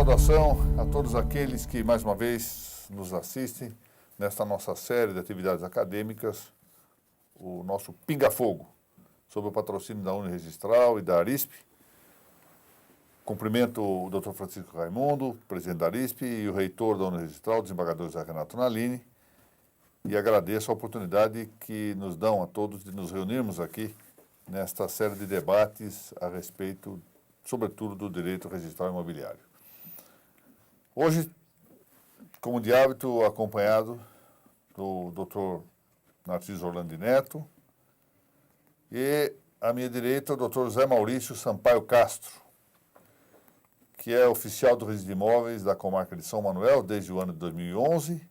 saudação a todos aqueles que, mais uma vez, nos assistem nesta nossa série de atividades acadêmicas, o nosso Pinga Fogo, sob o patrocínio da Uniregistral e da Arisp. Cumprimento o Dr. Francisco Raimundo, presidente da Arisp, e o reitor da Uniregistral, o desembargador José Renato Nalini, e agradeço a oportunidade que nos dão a todos de nos reunirmos aqui nesta série de debates a respeito, sobretudo, do direito registral imobiliário. Hoje, como de hábito, acompanhado do Dr. Narciso Orlando Neto e, à minha direita, o Dr. José Maurício Sampaio Castro, que é oficial do registro de imóveis da comarca de São Manuel desde o ano de 2011,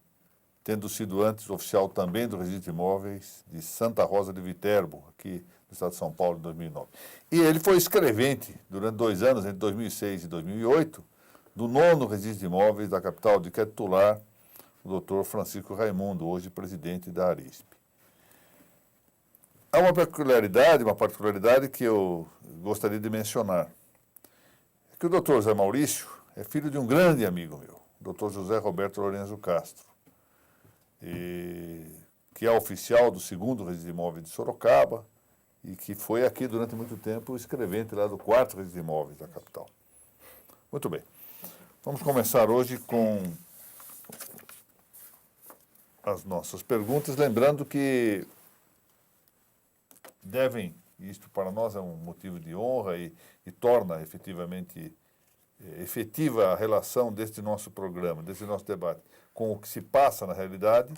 tendo sido antes oficial também do registro de imóveis de Santa Rosa de Viterbo, aqui no estado de São Paulo, em 2009. E ele foi escrevente durante 2 anos, entre 2006 e 2008, do 9º registro de imóveis da capital, de que é titular o Dr. Francisco Raimundo, hoje presidente da Arisp. Há uma particularidade que eu gostaria de mencionar. É que o Dr. Zé Maurício é filho de um grande amigo meu, o Dr. José Roberto Lorenzo Castro, que é oficial do 2º registro de imóveis de Sorocaba e que foi aqui durante muito tempo escrevente lá do 4º registro de imóveis da capital. Muito bem. Vamos começar hoje com as nossas perguntas, lembrando que isto para nós é um motivo de honra e torna efetivamente efetiva a relação deste nosso programa, deste nosso debate, com o que se passa na realidade,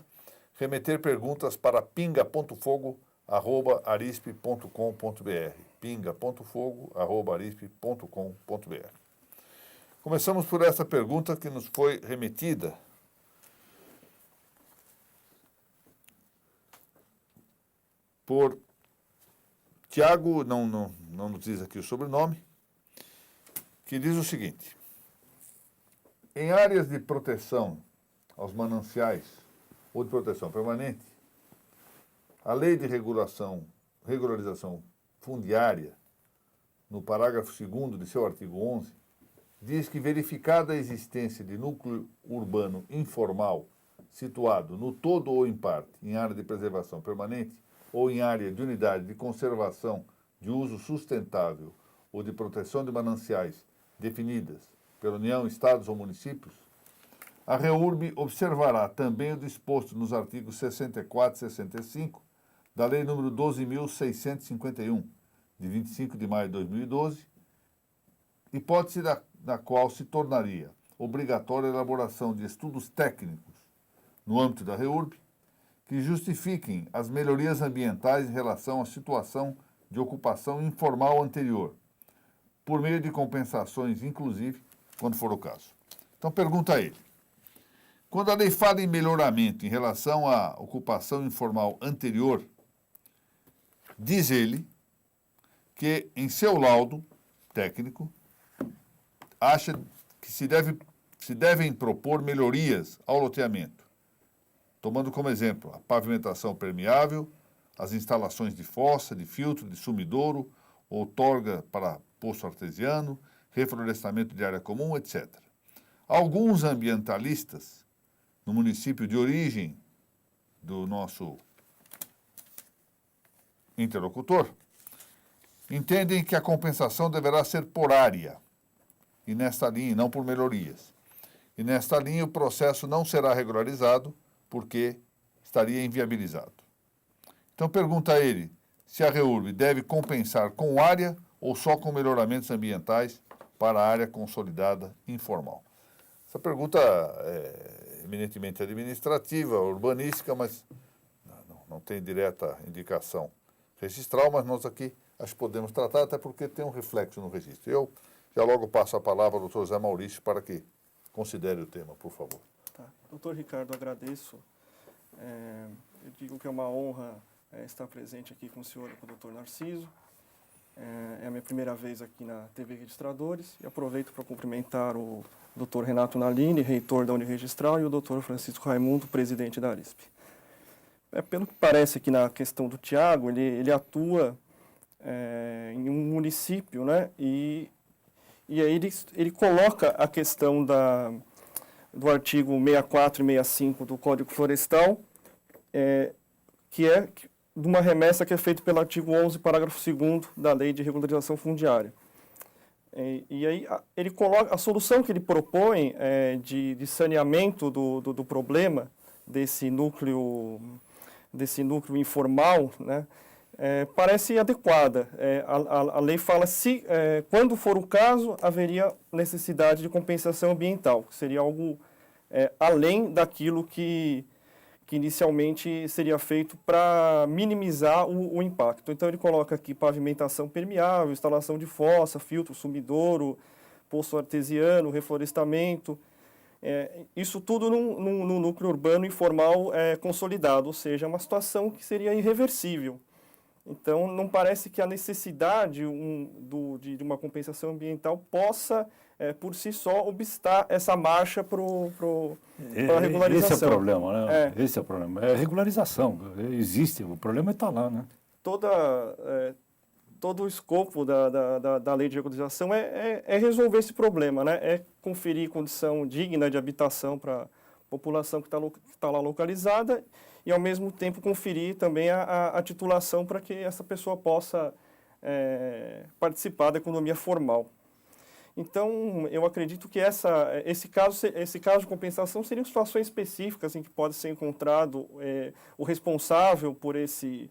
remeter perguntas para pinga.fogo@arisp.com.br, pinga.fogo@arisp.com.br. Começamos por essa pergunta que nos foi remetida por Tiago, não nos diz aqui o sobrenome, que diz o seguinte: em áreas de proteção aos mananciais ou de proteção permanente, a lei de regularização fundiária, no parágrafo 2º de seu artigo 11, diz que, verificada a existência de núcleo urbano informal situado no todo ou em parte em área de preservação permanente ou em área de unidade de conservação de uso sustentável ou de proteção de mananciais definidas pela União, Estados ou municípios, a REURB observará também o disposto nos artigos 64 e 65 da Lei nº 12.651, de 25 de maio de 2012, hipótese da qual se tornaria obrigatória a elaboração de estudos técnicos no âmbito da REURB que justifiquem as melhorias ambientais em relação à situação de ocupação informal anterior, por meio de compensações, inclusive, quando for o caso. Então, pergunta a ele: quando a lei fala em melhoramento em relação à ocupação informal anterior, diz ele que, em seu laudo técnico, acha que se devem propor melhorias ao loteamento, tomando como exemplo a pavimentação permeável, as instalações de fossa, de filtro, de sumidouro, outorga para poço artesiano, reflorestamento de área comum, etc. Alguns ambientalistas, no município de origem do nosso interlocutor, entendem que a compensação deverá ser por área, e nesta linha, não por melhorias. E nesta linha o processo não será regularizado porque estaria inviabilizado. Então pergunta a ele se a REURB deve compensar com área ou só com melhoramentos ambientais para a área consolidada informal. Essa pergunta é eminentemente administrativa, urbanística, mas não tem direta indicação registral, mas nós aqui acho que podemos tratar, até porque tem um reflexo no registro. Eu já logo passo a palavra ao Dr. Zé Maurício para que considere o tema, por favor. Tá. Doutor Ricardo, agradeço. Eu digo que é uma honra estar presente aqui com o senhor e com o Dr. Narciso. É a minha primeira vez aqui na TV Registradores e aproveito para cumprimentar o Dr. Renato Nalini, reitor da Uniregistral, e o Dr. Francisco Raimundo, presidente da Arisp. Pelo que parece aqui na questão do Tiago, ele atua em um município, né, e E aí ele coloca a questão do artigo 64 e 65 do Código Florestal, que é de uma remessa que é feita pelo artigo 11, parágrafo 2º da Lei de Regularização Fundiária. E aí ele coloca a solução que ele propõe de saneamento do problema desse núcleo informal, né, parece adequada. A lei fala se, quando for o caso, haveria necessidade de compensação ambiental, que seria algo além daquilo que inicialmente seria feito para minimizar o impacto. Então, ele coloca aqui pavimentação permeável, instalação de fossa, filtro, sumidouro, poço artesiano, reflorestamento, isso tudo num núcleo urbano informal consolidado, ou seja, uma situação que seria irreversível. Então, não parece que a necessidade de uma compensação ambiental possa, por si só, obstar essa marcha para a regularização. Esse é o problema, né? Esse é o problema. É a regularização. Existe, o problema está lá, né? Todo o escopo da lei de regularização é resolver esse problema, né? É conferir condição digna de habitação para a população que está lá localizada e, ao mesmo tempo, conferir também a titulação para que essa pessoa possa participar da economia formal. Então, eu acredito que esse caso de compensação seriam situações específicas em que pode ser encontrado o responsável por esse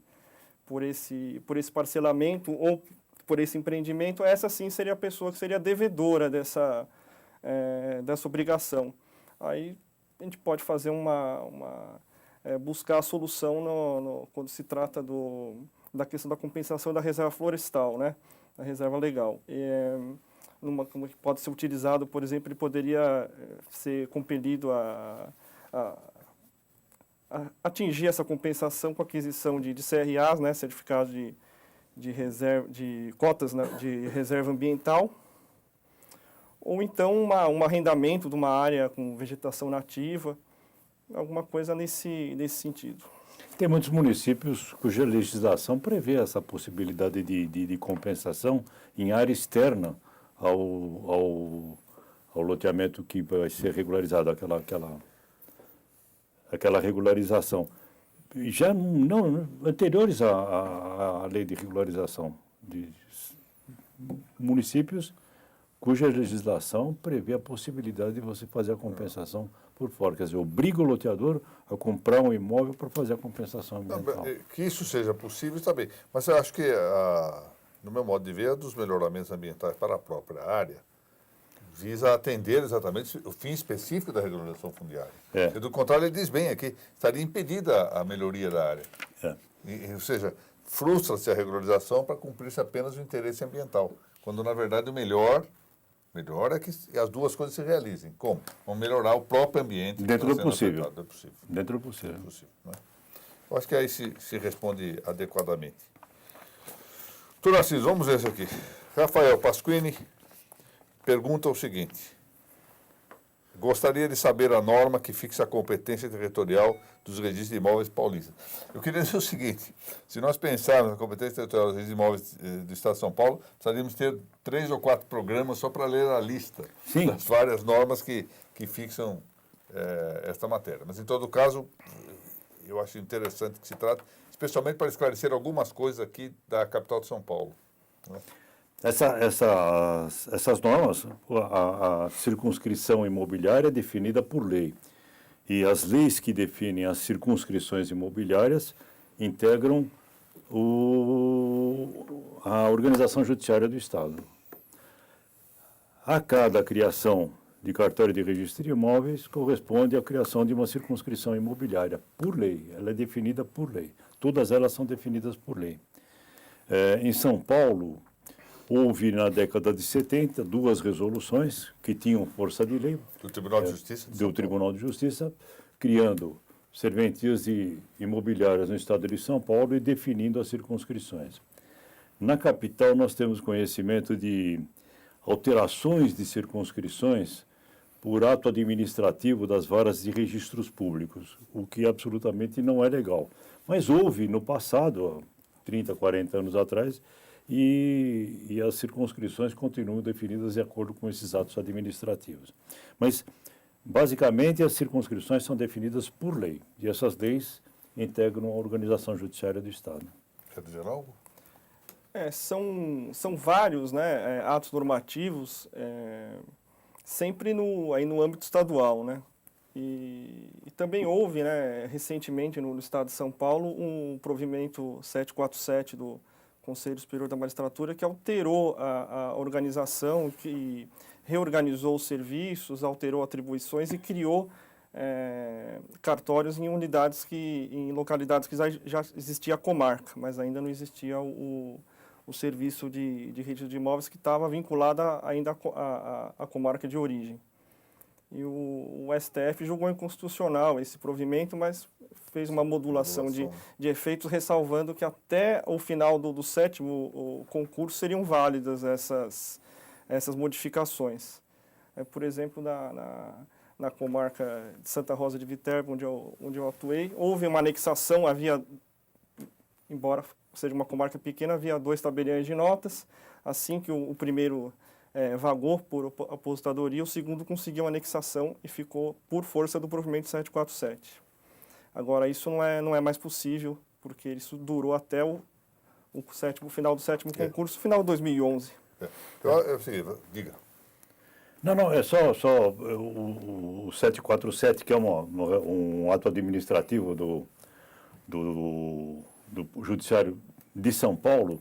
parcelamento ou por esse empreendimento. Essa sim seria a pessoa que seria devedora dessa obrigação. Aí a gente pode fazer buscar a solução quando se trata da questão da compensação da reserva florestal, né? Da reserva legal. Como pode ser utilizado, por exemplo, ele poderia ser compelido a atingir essa compensação com a aquisição de CRAs, né, certificados de cotas, né, de reserva ambiental, ou então um arrendamento de uma área com vegetação nativa, alguma coisa nesse sentido. Tem muitos municípios cuja legislação prevê essa possibilidade de compensação em área externa ao loteamento que vai ser regularizado, aquela regularização. Já anteriores à lei de regularização de municípios cuja legislação prevê a possibilidade de você fazer a compensação por fora. Quer dizer, obriga o loteador a comprar um imóvel para fazer a compensação ambiental. Que isso seja possível, está bem. Mas eu acho que, no meu modo de ver, dos melhoramentos ambientais para a própria área visa atender exatamente o fim específico da regularização fundiária. Do contrário, ele diz bem aqui, estaria impedida a melhoria da área. Ou seja, frustra-se a regularização para cumprir-se apenas o interesse ambiental, quando, na verdade, o melhor é que as duas coisas se realizem. Como? Vamos melhorar o próprio ambiente. Dentro do possível. Dentro do possível. Né? Eu acho que aí se responde adequadamente. Doutor Narciso, vamos ver isso aqui. Rafael Pasquini pergunta o seguinte: gostaria de saber a norma que fixa a competência territorial dos registros de imóveis paulistas. Eu queria dizer o seguinte: se nós pensarmos na competência territorial dos registros de imóveis do Estado de São Paulo, precisaríamos ter 3 ou 4 programas só para ler a lista das várias normas que fixam esta matéria. Mas, em todo caso, eu acho interessante que se trate, especialmente para esclarecer algumas coisas aqui da capital de São Paulo. Né? Essas normas, a circunscrição imobiliária é definida por lei. E as leis que definem as circunscrições imobiliárias integram a organização judiciária do Estado. A cada criação de cartório de registro de imóveis corresponde à criação de uma circunscrição imobiliária por lei. Ela é definida por lei. Todas elas são definidas por lei. Em São Paulo, houve, na década de 70, 2 resoluções que tinham força de lei. Do Tribunal de Justiça? Do Tribunal de Justiça, criando serventias imobiliárias no estado de São Paulo e definindo as circunscrições. Na capital, nós temos conhecimento de alterações de circunscrições por ato administrativo das varas de registros públicos, o que absolutamente não é legal. Mas houve, no passado, há 30, 40 anos atrás, e as circunscrições continuam definidas de acordo com esses atos administrativos. Mas, basicamente, as circunscrições são definidas por lei, e essas leis integram a organização judiciária do Estado. Quer dizer algo? São vários, né, atos normativos, sempre aí no âmbito estadual, né? E também houve, né, recentemente no Estado de São Paulo, um provimento 747 do Conselho Superior da Magistratura que alterou a organização, que reorganizou os serviços, alterou atribuições e criou cartórios em em localidades que já existia a comarca, mas ainda não existia o serviço de registro de imóveis que estava vinculado ainda à comarca de origem. E o STF julgou inconstitucional esse provimento, mas fez uma modulação de efeitos, ressalvando que até o final do sétimo concurso seriam válidas essas modificações. Por exemplo, na comarca de Santa Rosa de Viterbo, onde eu atuei, houve uma anexação, embora seja uma comarca pequena, havia 2 tabeliões de notas. Assim que o primeiro vagou por aposentadoria, o segundo conseguiu a anexação e ficou por força do provimento 747. Agora, isso não é mais possível, porque isso durou até o final do sétimo concurso, final de 2011. Diga. Não, é só o 747, que é um ato administrativo do Judiciário de São Paulo,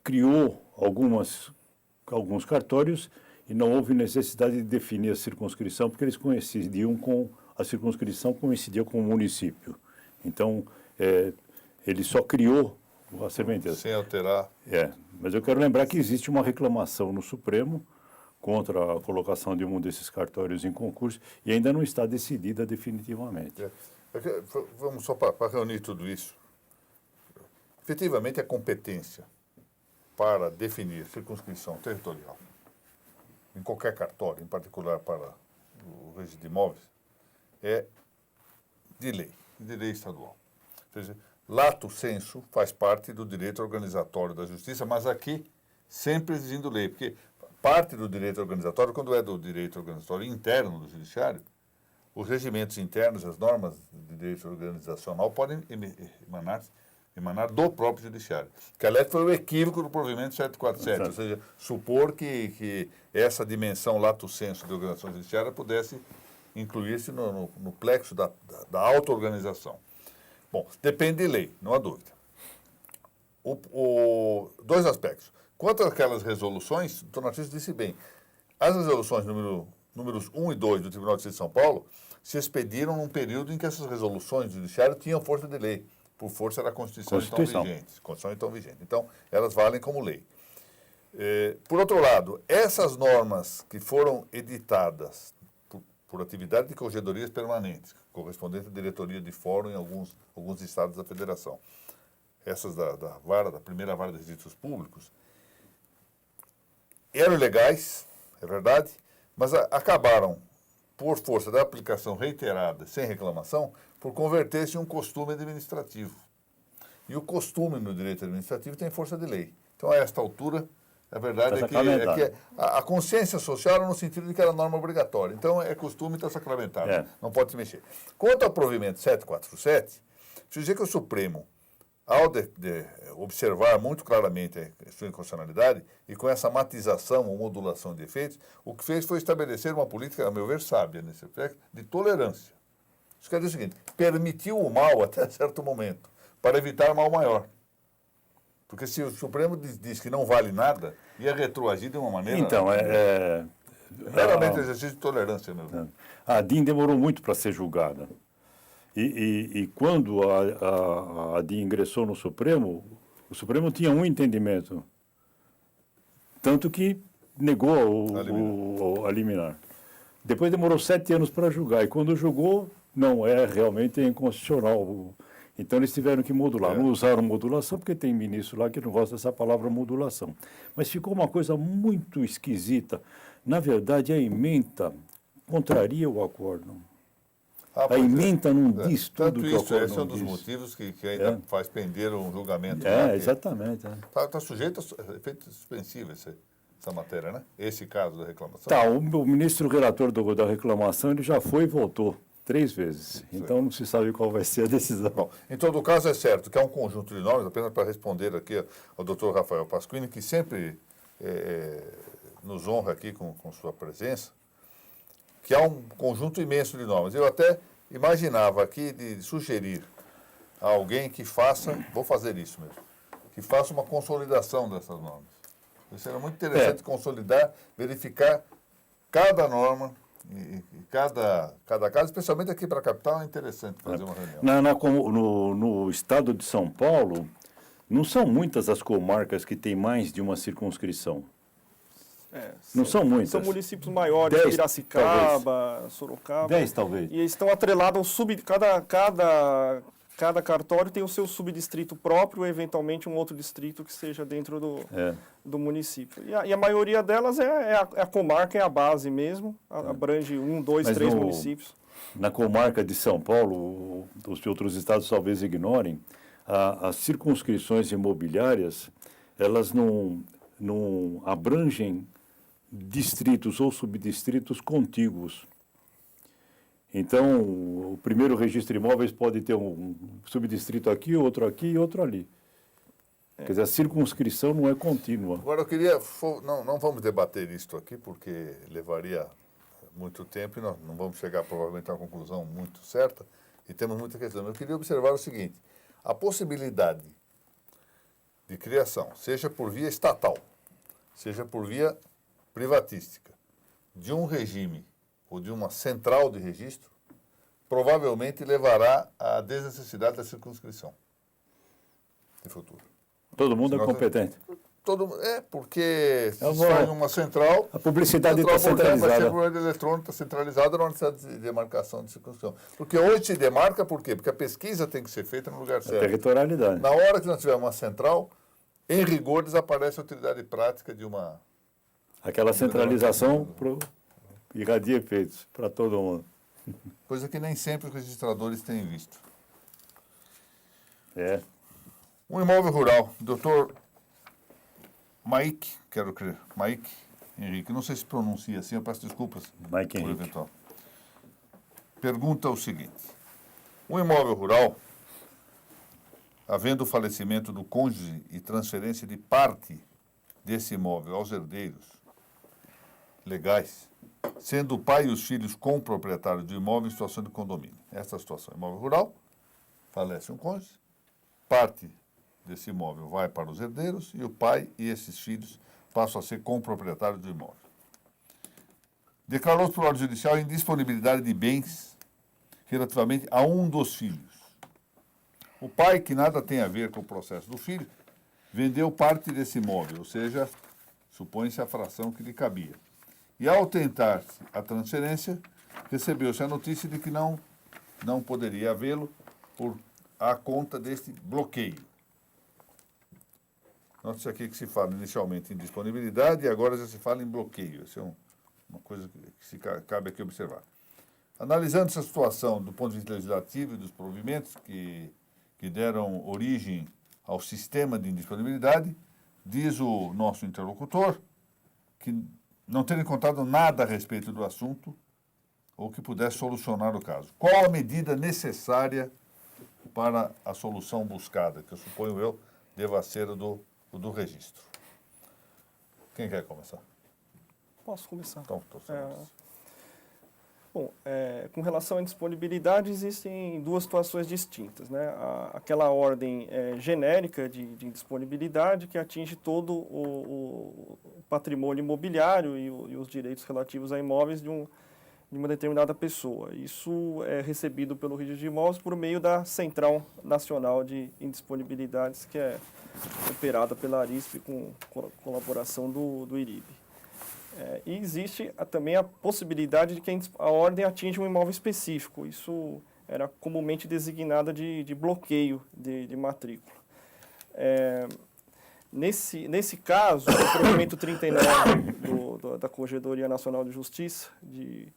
criou alguns cartórios e não houve necessidade de definir a circunscrição, porque eles a circunscrição coincidia com o município. Então, ele só criou a serventia. Sem alterar. Mas eu quero lembrar que existe uma reclamação no Supremo contra a colocação de um desses cartórios em concurso e ainda não está decidida definitivamente. Vamos só para reunir tudo isso. Efetivamente, a competência para definir circunscrição territorial em qualquer cartório, em particular para o registro de imóveis, é de lei estadual. Ou seja, lato sensu faz parte do direito organizatório da justiça, mas aqui sempre exigindo lei, porque parte do direito organizatório, quando é do direito organizatório interno do judiciário, os regimentos internos, as normas de direito organizacional podem emanar do próprio judiciário. Que, aliás, foi o equívoco do provimento 747, ou seja, supor que essa dimensão lato sensu de organização judiciária pudesse incluir-se no plexo da auto-organização. Bom, depende de lei, não há dúvida. Dois aspectos. Quanto àquelas resoluções, o doutor Narciso disse bem, as resoluções números 1 e 2 do Tribunal de Justiça de São Paulo se expediram num período em que essas resoluções do judiciário tinham força de lei, por força da Constituição então vigente. Então, elas valem como lei. Por outro lado, essas normas que foram editadas por atividade de corregedorias permanentes, correspondente à diretoria de fórum em alguns estados da federação, essas da primeira vara de registros públicos, eram legais, é verdade, mas acabaram, por força da aplicação reiterada, sem reclamação, por converter-se em um costume administrativo. E o costume no direito administrativo tem força de lei. Então, a esta altura, a verdade é que a consciência social era no sentido de que era norma obrigatória. Então, é costume, está sacramentado. Não pode se mexer. Quanto ao provimento 747, preciso dizer que o Supremo, ao observar muito claramente a sua inconstitucionalidade e com essa matização ou modulação de efeitos, o que fez foi estabelecer uma política, a meu ver, sábia nesse aspecto, de tolerância. Isso quer dizer o seguinte, permitiu o mal até certo momento, para evitar mal maior. Porque se o Supremo diz que não vale nada, ia retroagir de uma maneira... Então, meramente exercício de tolerância, meu Deus. A DIN demorou muito para ser julgada. E quando a DIN ingressou no Supremo, o Supremo tinha um entendimento, tanto que negou a liminar. Depois demorou 7 anos para julgar, e quando julgou, não, realmente inconstitucional. Então eles tiveram que modular. Não usaram modulação, porque tem ministro lá que não gosta dessa palavra modulação. Mas ficou uma coisa muito esquisita. Na verdade, a ementa contraria o acórdão. Ah, A pois é. ementa não diz tudo Tanto que isso, o acordo esse é não um dos diz. motivos que ainda faz pender um julgamento. Exatamente. Está sujeito a efeito suspensivo essa matéria, né? Esse caso da reclamação. Tá, o ministro relator da reclamação, ele já foi e voltou 3 vezes. Então não se sabe qual vai ser a decisão. Bom, em todo caso é certo que é um conjunto de normas, apenas para responder aqui ao doutor Rafael Pasquini, que sempre nos honra aqui com sua presença, que há um conjunto imenso de normas. Eu até imaginava aqui de sugerir a alguém que faça, vou fazer isso mesmo, que faça uma consolidação dessas normas. Isso era muito interessante consolidar, verificar cada norma e cada caso, especialmente aqui para a capital, é interessante fazer uma reunião. No estado de São Paulo, não são muitas as comarcas que têm mais de uma circunscrição. Não são muitas. São municípios maiores, 10, Piracicaba, Sorocaba. 10, talvez. E eles estão atrelados ao cada cartório tem o seu subdistrito próprio, eventualmente um outro distrito que seja dentro do município. E a maioria delas é a comarca, é a base mesmo, abrange 1, 2, 3 municípios. Na comarca de São Paulo, os outros estados talvez ignorem, as circunscrições imobiliárias, elas não abrangem distritos ou subdistritos contíguos. Então, o primeiro registro de imóveis pode ter um subdistrito aqui, outro aqui e outro ali. Quer dizer, a circunscrição não é contínua. Agora, eu queria... Não vamos debater isto aqui, porque levaria muito tempo e nós não vamos chegar, provavelmente, a uma conclusão muito certa, e temos muita questão. Eu queria observar o seguinte, a possibilidade de criação, seja por via estatal, seja por via privatística, de um regime ou de uma central de registro, provavelmente levará à desnecessidade da circunscrição de futuro. Todo mundo é competente. Porque se faz uma central... A publicidade está centralizada. A eletrônica está centralizada, não necessita de demarcação de circunscrição. Porque hoje se demarca, por quê? Porque a pesquisa tem que ser feita no lugar certo. Territorialidade. Na hora que nós tivermos uma central, em rigor desaparece a utilidade prática de uma... Aquela centralização irradia efeitos para todo mundo. Coisa que nem sempre os registradores têm visto. Um imóvel rural, doutor Maik, quero crer, Maik Henrique, não sei se pronuncia assim, eu peço desculpas. Maik Henrique. Eventual. Pergunta o seguinte, um imóvel rural, havendo o falecimento do cônjuge e transferência de parte desse imóvel aos herdeiros legais, sendo o pai e os filhos comproprietários do imóvel em situação de condomínio. Essa é a situação. Imóvel rural, falece um cônjuge, parte desse imóvel vai para os herdeiros e o pai e esses filhos passam a ser comproprietários do imóvel. Declarou-se por ordem judicial a indisponibilidade de bens relativamente a um dos filhos. O pai, que nada tem a ver com o processo do filho, vendeu parte desse imóvel, ou seja, supõe-se a fração que lhe cabia. E ao tentar a transferência, recebeu-se a notícia de que não poderia havê-lo por a conta deste bloqueio. Note-se aqui que se fala inicialmente em disponibilidade e agora já se fala em bloqueio. Isso é uma coisa que cabe aqui observar. Analisando essa situação do ponto de vista legislativo e dos provimentos que deram origem ao sistema de indisponibilidade, diz o nosso interlocutor que não ter encontrado nada a respeito do assunto ou que pudesse solucionar o caso. Qual a medida necessária para a solução buscada, que eu suponho deva ser o do registro? Quem quer começar? Posso começar. Então, Bom, com relação à indisponibilidade, existem duas situações distintas, né? Aquela ordem genérica de indisponibilidade que atinge todo o patrimônio imobiliário e os direitos relativos a imóveis de uma determinada pessoa. Isso é recebido pelo registro de imóveis por meio da Central Nacional de Indisponibilidades, que é operada pela ARISP com colaboração do IRIB. E existe também a possibilidade de que a ordem atinja um imóvel específico. Isso era comumente designada de bloqueio de matrícula. Nesse caso, o provimento 39 da Corregedoria Nacional de Justiça de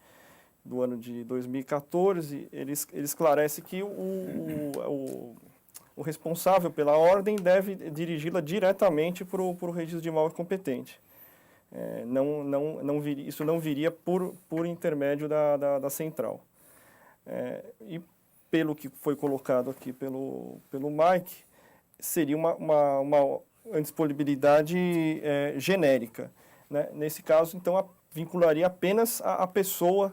do ano de 2014, ele esclarece que o responsável pela ordem deve dirigi-la diretamente para o registro de imóvel competente. Isso não viria por intermédio da central. E pelo que foi colocado aqui pelo Mike, seria uma indisponibilidade genérica, né? Nesse caso, então, vincularia apenas a pessoa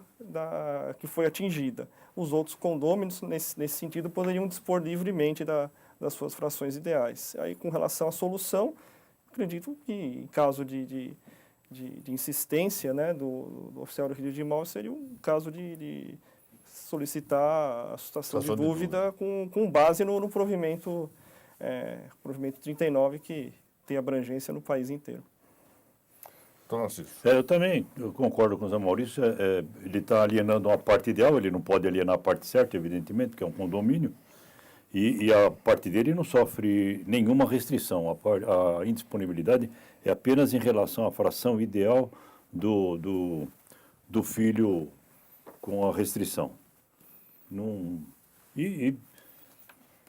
que foi atingida. Os outros condôminos, nesse sentido, poderiam dispor livremente das suas frações ideais. Aí, com relação à solução, acredito que, em caso de insistência, né, do oficial do registro de imóveis, seria um caso de solicitar a sustação de dúvida com base no provimento 39, que tem abrangência no país inteiro. Eu concordo com o Zé Maurício. Ele está alienando uma parte ideal, ele não pode alienar a parte certa, evidentemente, que é um condomínio, e a parte dele não sofre nenhuma restrição. A indisponibilidade é apenas em relação à fração ideal do filho com a restrição.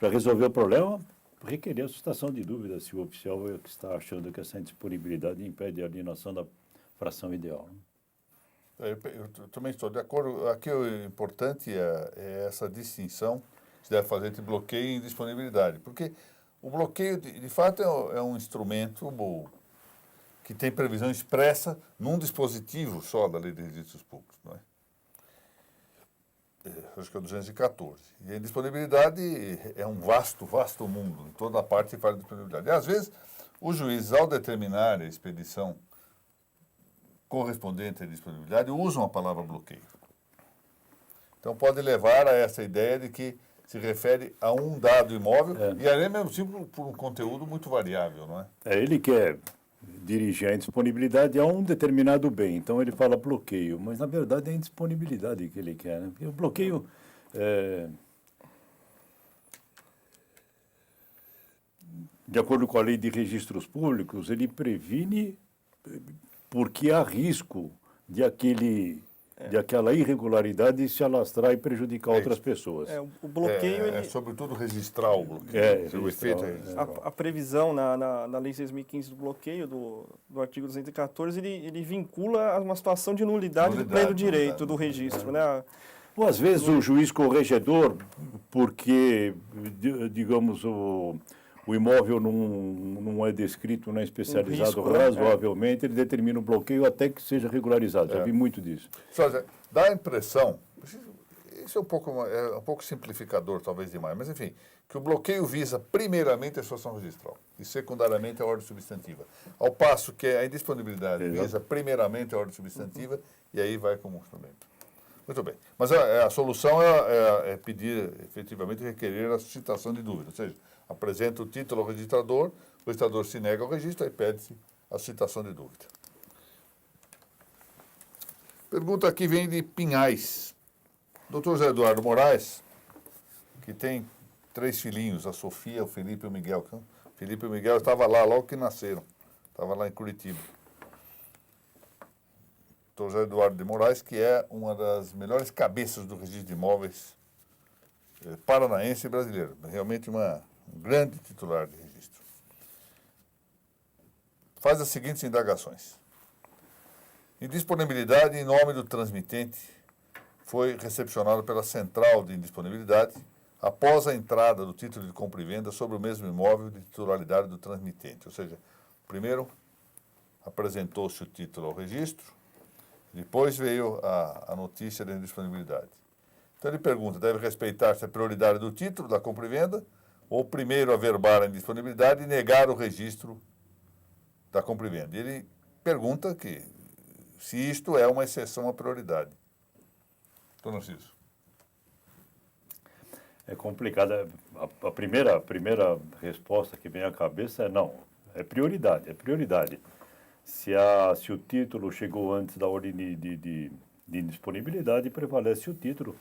Para resolver o problema, requerer a sustação de dúvida se o oficial está achando que essa indisponibilidade impede a alienação da fração ideal. Eu também estou de acordo. Aqui o importante é essa distinção que se deve fazer entre bloqueio e indisponibilidade, porque o bloqueio, de fato, é um instrumento que tem previsão expressa num dispositivo só da Lei de Registros Públicos, não é? Acho que é o 214. E a indisponibilidade é um vasto mundo. Em toda parte se fala de disponibilidade. E, às vezes, os juízes, ao determinar a expedição correspondente à disponibilidade, usam a palavra bloqueio. Então, pode levar a essa ideia de que se refere a um dado imóvel, e aí mesmo tipo por um conteúdo muito variável, não é? Ele quer dirigir a indisponibilidade a um determinado bem, então ele fala bloqueio, mas na verdade é a indisponibilidade que ele quer, né? Porque o bloqueio de acordo com a Lei de Registros Públicos, ele previne porque há risco de aquela irregularidade se alastrar e prejudicar outras pessoas. O bloqueio... É sobretudo registrar o bloqueio. A previsão na Lei 6.015 do bloqueio, do artigo 214, ele vincula a uma situação de nulidade do pleno direito do registro, né? Ou às vezes o juiz corregedor, porque, digamos, o imóvel não é descrito, não é especializado risco, razoavelmente, ele determina o bloqueio até que seja regularizado. Já vi muito disso. Dá a impressão, isso é um pouco simplificador, talvez demais, mas enfim, que o bloqueio visa primeiramente a situação registral e secundariamente a ordem substantiva. Ao passo que a indisponibilidade visa primeiramente a ordem substantiva e aí vai como instrumento. Muito bem. Mas a solução é pedir, efetivamente, requerer a suscitação de dúvida. Ou seja, apresenta o título ao registrador, o registrador se nega ao registro e pede-se a suscitação de dúvida. Pergunta aqui vem de Pinhais. Dr. José Eduardo Moraes, que tem 3 filhinhos, a Sofia, o Felipe e o Miguel. O Felipe e o Miguel estavam lá logo que nasceram. Estavam lá em Curitiba. Dr. José Eduardo de Moraes, que é uma das melhores cabeças do registro de imóveis paranaense e brasileiro. Realmente um grande titular de registro. Faz as seguintes indagações. Indisponibilidade em nome do transmitente foi recepcionado pela Central de Indisponibilidade após a entrada do título de compra e venda sobre o mesmo imóvel de titularidade do transmitente. Ou seja, primeiro apresentou-se o título ao registro, depois veio a notícia da indisponibilidade. Então ele pergunta, deve respeitar-se a prioridade do título da compra e venda ou primeiro averbar a indisponibilidade e negar o registro da compra e venda? Ele pergunta se isto é uma exceção à prioridade. Doutor Narciso. É complicado. A primeira resposta que vem à cabeça é não. É prioridade. Se o título chegou antes da ordem de indisponibilidade, prevalece o título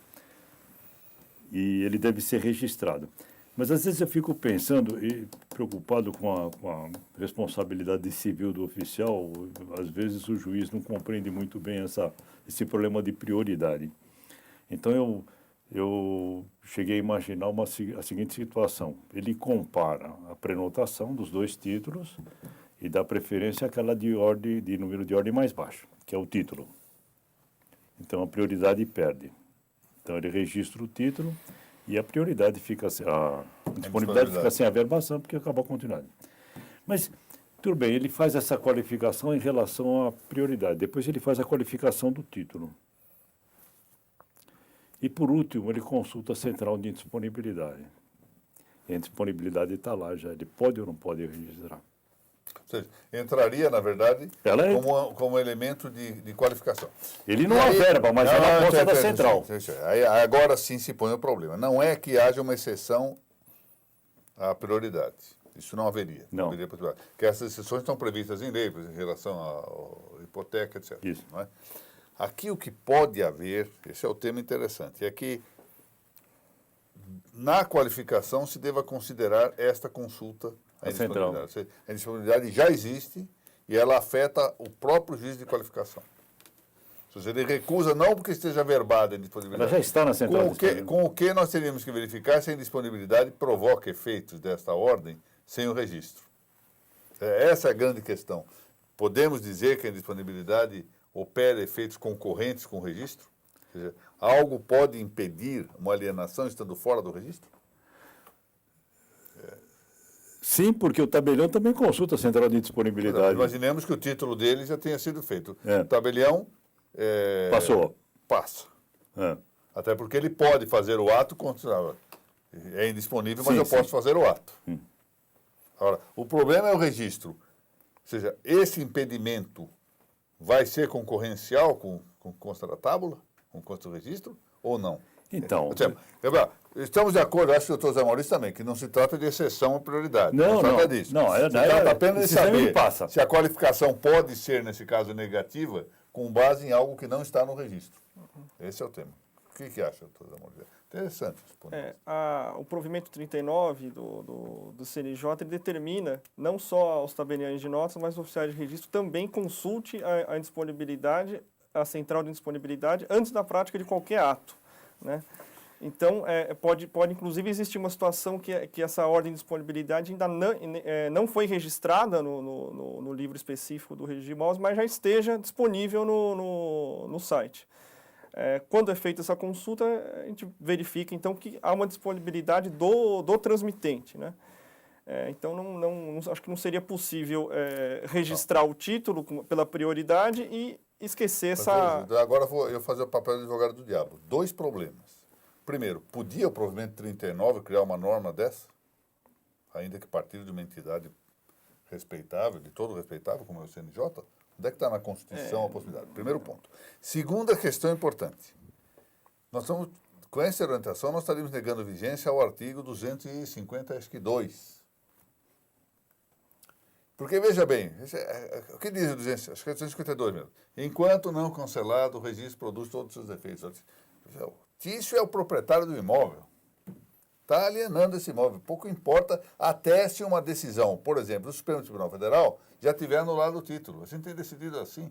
e ele deve ser registrado. Mas às vezes eu fico pensando e preocupado com a responsabilidade civil do oficial. Às vezes o juiz não compreende muito bem esse problema de prioridade. Então, eu cheguei a imaginar a seguinte situação. Ele compara a prenotação dos dois títulos e dá preferência àquela de número de ordem mais baixo, que é o título. Então, a prioridade perde. Então, ele registra o título e a prioridade fica a disponibilidade fica sem averbação, porque acabou a continuidade. Mas, tudo bem, ele faz essa qualificação em relação à prioridade. Depois ele faz a qualificação do título. E, por último, ele consulta a central de indisponibilidade. E a indisponibilidade está lá já. Ele pode ou não pode registrar. Ou seja, entraria, na verdade, como elemento de qualificação. Ele não averba, mas ela consta da central. Aí, agora sim se põe o problema. Não é que haja uma exceção à prioridade. Isso não haveria. Não. Haveria possibilidade. Porque essas exceções estão previstas em lei, em relação à hipoteca, etc. Isso. Não é? Aqui o que pode haver, esse é o tema interessante, é que na qualificação se deva considerar esta consulta à indisponibilidade. A indisponibilidade já existe e ela afeta o próprio juiz de qualificação. Ou seja, ele recusa não porque esteja averbada a indisponibilidade. Ela já está na central. Com o que nós teríamos que verificar se a indisponibilidade provoca efeitos desta ordem sem o registro. Essa é a grande questão. Podemos dizer que a indisponibilidade opera efeitos concorrentes com o registro? Ou seja, algo pode impedir uma alienação estando fora do registro? Sim, porque o tabelião também consulta a central de disponibilidade. Imaginemos que o título dele já tenha sido feito. É. O tabelião passou. Passa. É. Até porque ele pode fazer o ato, é indisponível, mas Sim, eu posso fazer o ato. Agora, o problema é o registro. Ou seja, esse impedimento vai ser concorrencial com consta da tábula, com consta do registro, ou não? Então... Estamos de acordo, acho que o doutor Zé Maurício também, que não se trata de exceção à prioridade. Não se trata disso. Se trata apenas de saber se a qualificação pode ser, nesse caso, negativa, com base em algo que não está no registro. Esse é o tema. O que acha, doutor Zé Maurício? Interessante. O provimento 39 do CNJ ele determina não só os tabeliães de notas, mas os oficiais de registro também consulte a indisponibilidade, a central de indisponibilidade, antes da prática de qualquer ato, né? Então, pode inclusive existir uma situação que essa ordem de disponibilidade ainda não foi registrada no livro específico do registro de imóveis, mas já esteja disponível no site. Quando é feita essa consulta, a gente verifica, então, que há uma disponibilidade do transmitente, né? Então, acho que não seria possível registrar o título pela prioridade e esquecer essa... Agora eu vou fazer o papel de advogado do diabo. 2 problemas. Primeiro, podia o provimento 39 criar uma norma dessa? Ainda que partindo de uma entidade respeitável, de todo respeitável, como é o CNJ? Onde é que está na Constituição a possibilidade? Primeiro ponto. Segunda questão importante. Nós estamos, com essa orientação, nós estaríamos negando vigência ao artigo 252. Porque, veja bem, o que diz o 252 mesmo? Enquanto não cancelado, o registro produz todos os seus efeitos. Isso é o proprietário do imóvel. Está alienando esse imóvel. Pouco importa até se uma decisão, por exemplo, do Supremo Tribunal Federal, já tiver anulado o título. A gente tem decidido assim.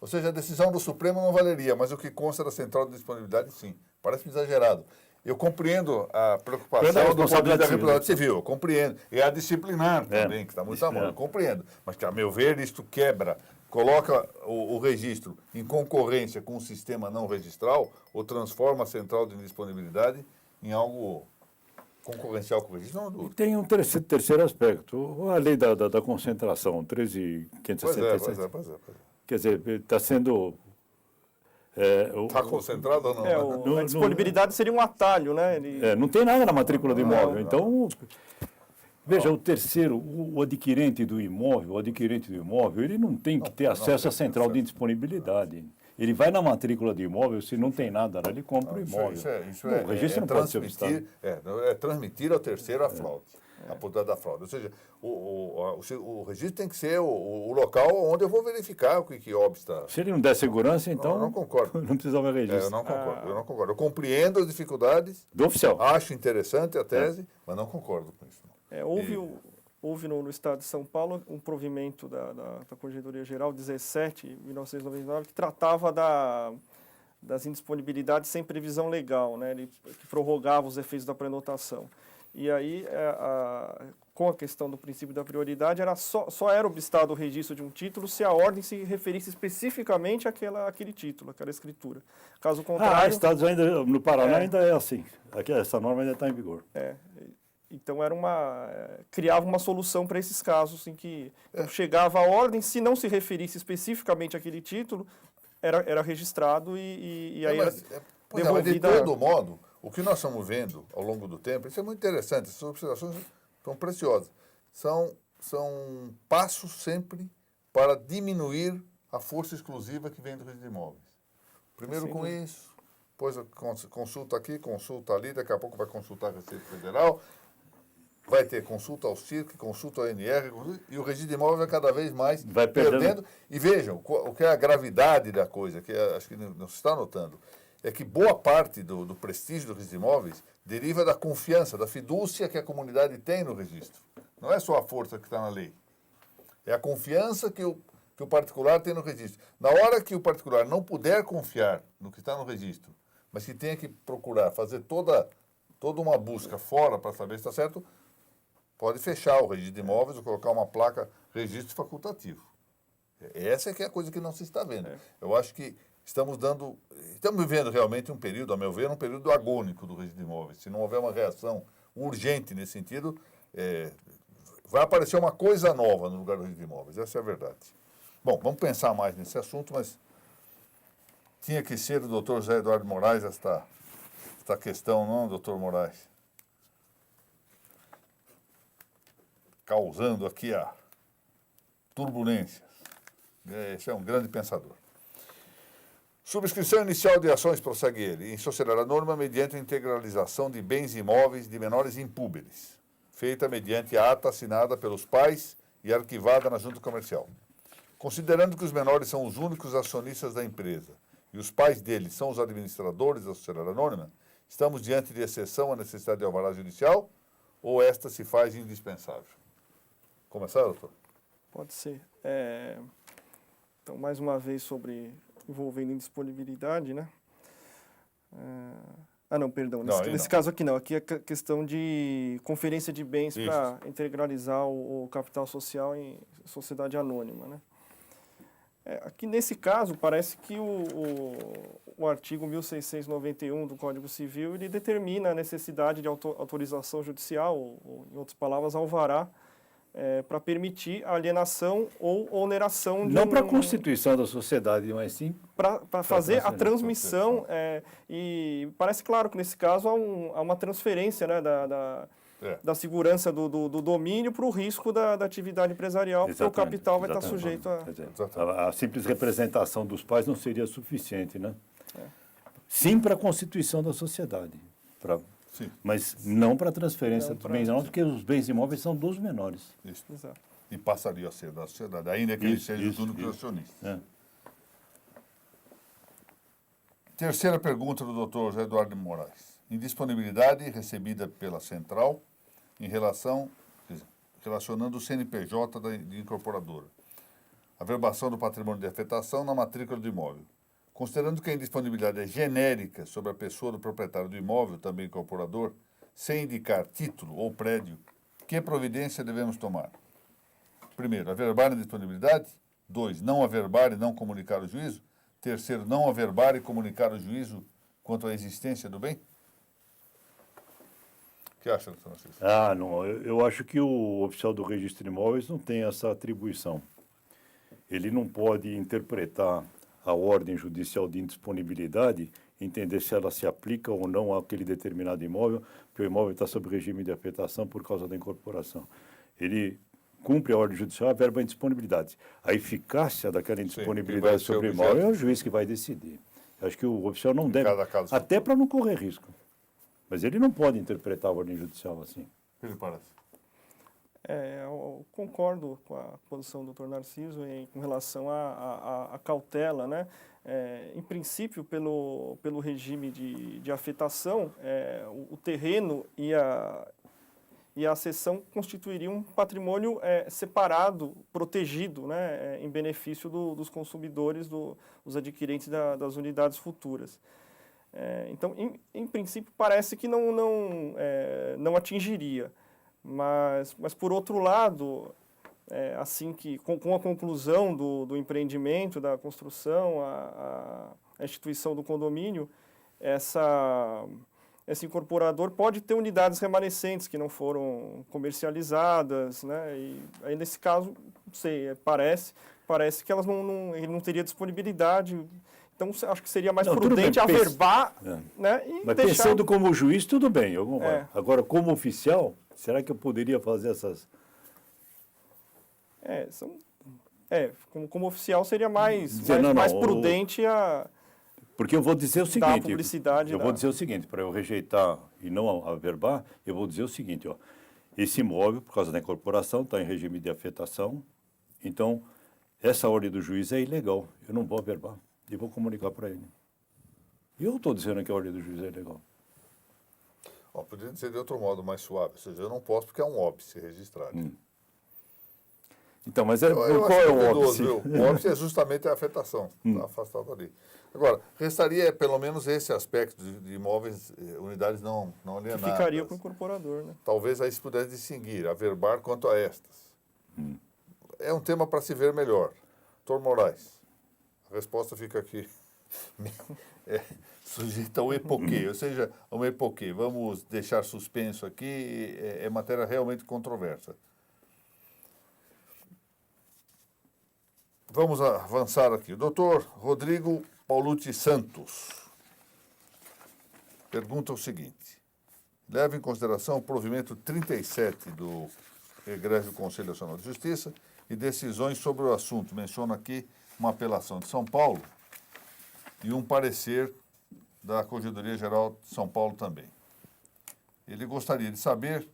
Ou seja, a decisão do Supremo não valeria, mas o que consta da central de disponibilidade, sim. Parece exagerado. Eu compreendo a preocupação do ponto da responsabilidade civil, eu compreendo. E a disciplinar também, que está muito à mão, eu compreendo. Mas que, a meu ver, isto quebra, coloca o registro em concorrência com o sistema não registral ou transforma a central de disponibilidade em algo concorrencial com o registro. Não dúvida. Tem um terceiro aspecto, a lei da concentração, 13.567. Pois é. Quer dizer, está sendo... Está concentrado ou não? A disponibilidade seria um atalho, né? Não tem nada na matrícula do imóvel. Então, veja, o terceiro, o adquirente do imóvel, ele não tem que ter acesso à central de indisponibilidade. Ele vai na matrícula do imóvel, se não tem nada, ele compra o imóvel. O registro não pode ser obstado. É transmitir ao terceiro a fraude. A possibilidade da fraude. Ou seja, o registro tem que ser o local onde eu vou verificar o que obsta. Se ele não der segurança, então... Eu não concordo. Não precisa mais registro. Eu não concordo. Eu compreendo as dificuldades. Do oficial. Acho interessante a tese, mas não concordo com isso. Houve no Estado de São Paulo um provimento da Corregedoria Geral 17, 1999, que tratava das indisponibilidades sem previsão legal, né? Ele que prorrogava os efeitos da prenotação. E aí, com a questão do princípio da prioridade, só era obstado o registro de um título se a ordem se referisse especificamente àquele título, àquela escritura. Caso contrário... estados ainda, no Paraná ainda é assim. Aqui, essa norma ainda está em vigor. Então, criava uma solução para esses casos em que chegava a ordem, se não se referisse especificamente àquele título, era registrado e aí era mas de devolvida... todo modo, o que nós estamos vendo ao longo do tempo, isso é muito interessante, essas observações são preciosas. São passos sempre para diminuir a força exclusiva que vem do registro de imóveis. Primeiro com isso, depois consulta aqui, consulta ali, daqui a pouco vai consultar a Receita Federal, vai ter consulta ao CIRC, consulta ao ANR, e o registro de imóveis vai cada vez mais vai perdendo. E vejam, o que é a gravidade da coisa, que acho que não se está notando, é que boa parte do prestígio do registro de imóveis deriva da confiança, da fidúcia que a comunidade tem no registro. Não é só a força que está na lei. É a confiança que o particular tem no registro. Na hora que o particular não puder confiar no que está no registro, mas que tenha que procurar fazer toda uma busca fora para saber se está certo, pode fechar o registro de imóveis ou colocar uma placa registro facultativo. Essa é que é a coisa que não se está vendo. Eu acho que estamos vivendo realmente um período, a meu ver, um período agônico do registro de imóveis. Se não houver uma reação urgente nesse sentido, vai aparecer uma coisa nova no lugar do registro de imóveis. Essa é a verdade. Bom, vamos pensar mais nesse assunto, mas tinha que ser do doutor José Eduardo Moraes esta questão, não, doutor Moraes? Causando aqui a turbulências. Esse é um grande pensador. Subscrição inicial de ações, prossegue ele, em sociedade anônima mediante a integralização de bens imóveis de menores impúberes, feita mediante a ata assinada pelos pais e arquivada na junta comercial. Considerando que os menores são os únicos acionistas da empresa e os pais deles são os administradores da sociedade anônima, estamos diante de exceção à necessidade de alvará judicial ou esta se faz indispensável? Começar, doutor? Pode ser. Então, mais uma vez envolvendo indisponibilidade, né? Não, perdão. Nesse caso aqui não. Aqui é questão de conferência de bens para integralizar o capital social em sociedade anônima, né? Aqui, nesse caso, parece que o artigo 1691 do Código Civil, ele determina a necessidade de autorização judicial, ou em outras palavras, alvará, para permitir a alienação ou oneração de não para a constituição da sociedade, mas sim para fazer a transmissão. E parece claro que, nesse caso, há uma transferência, né, da segurança do domínio para o risco da atividade empresarial, porque o capital vai estar sujeito a simples representação dos pais não seria suficiente, né? Sim para a constituição da sociedade, mas não para a transferência dos bens imóveis, porque os bens imóveis são dos menores. Isso. Exato. E passaria a ser da sociedade, ainda que eles sejam os únicos acionistas. Terceira pergunta do doutor José Eduardo Moraes. Indisponibilidade recebida pela central relacionando o CNPJ de incorporadora. Averbação do patrimônio de afetação na matrícula do imóvel. Considerando que a indisponibilidade é genérica sobre a pessoa do proprietário do imóvel, também incorporador, sem indicar título ou prédio, que providência devemos tomar? Primeiro, averbar a indisponibilidade. 2, não averbar e não comunicar o juízo. Terceiro, não averbar e comunicar o juízo quanto à existência do bem. O que acha, doutor Narciso? Não. Eu acho que o oficial do registro de imóveis não tem essa atribuição. Ele não pode interpretar a ordem judicial de indisponibilidade, entender se ela se aplica ou não àquele determinado imóvel, porque o imóvel está sob regime de afetação por causa da incorporação. Ele cumpre a ordem judicial, averba a indisponibilidade. A eficácia daquela indisponibilidade sobre o imóvel é o juiz que vai decidir. Eu acho que o oficial não deve, até para não correr risco. Mas ele não pode interpretar a ordem judicial assim. O que lhe parece? Eu concordo com a posição do Dr. Narciso com relação à cautela, né? Em princípio, pelo regime de afetação, o terreno e a cessão constituiria um patrimônio separado, protegido, né, em benefício dos consumidores, dos adquirentes das unidades futuras. Então, em princípio, parece que não atingiria, mas por outro lado, assim que com a conclusão do empreendimento, da construção, a instituição do condomínio, esse incorporador pode ter unidades remanescentes que não foram comercializadas, né? E aí, nesse caso, não sei, parece que ele não teria disponibilidade. Então, acho que seria mais prudente averbar, né? E mas deixar... pensando como juiz, tudo bem. Agora, como oficial, será que eu poderia fazer essas... Como oficial seria mais não, prudente Porque eu vou dizer o seguinte, publicidade. Vou dizer o seguinte, para eu rejeitar e não averbar, eu vou dizer o seguinte, ó, esse imóvel, por causa da incorporação, está em regime de afetação, então essa ordem do juiz é ilegal, eu não vou averbar, e vou comunicar para ele. E eu estou dizendo que a ordem do juiz é ilegal. Poderia dizer de outro modo, mais suave, ou seja, eu não posso porque é um óbice registrado. Então, mas qual é o óbice? O óbice é justamente a afetação, está afastado ali. Agora, restaria pelo menos esse aspecto de imóveis, unidades não alienadas. Que ficaria com o incorporador, né? Talvez aí se pudesse distinguir, averbar quanto a estas. É um tema para se ver melhor. Doutor Moraes, a resposta fica aqui. Sujeita ao epoquê, ou seja, um epoquê. Vamos deixar suspenso aqui, é matéria realmente controversa. Vamos avançar aqui. O doutor Rodrigo Paulucci Santos pergunta o seguinte: leva em consideração o provimento 37 do Egrégio Conselho Nacional de Justiça e decisões sobre o assunto. Menciona aqui uma apelação de São Paulo e um parecer da Corregedoria Geral de São Paulo também. Ele gostaria de saber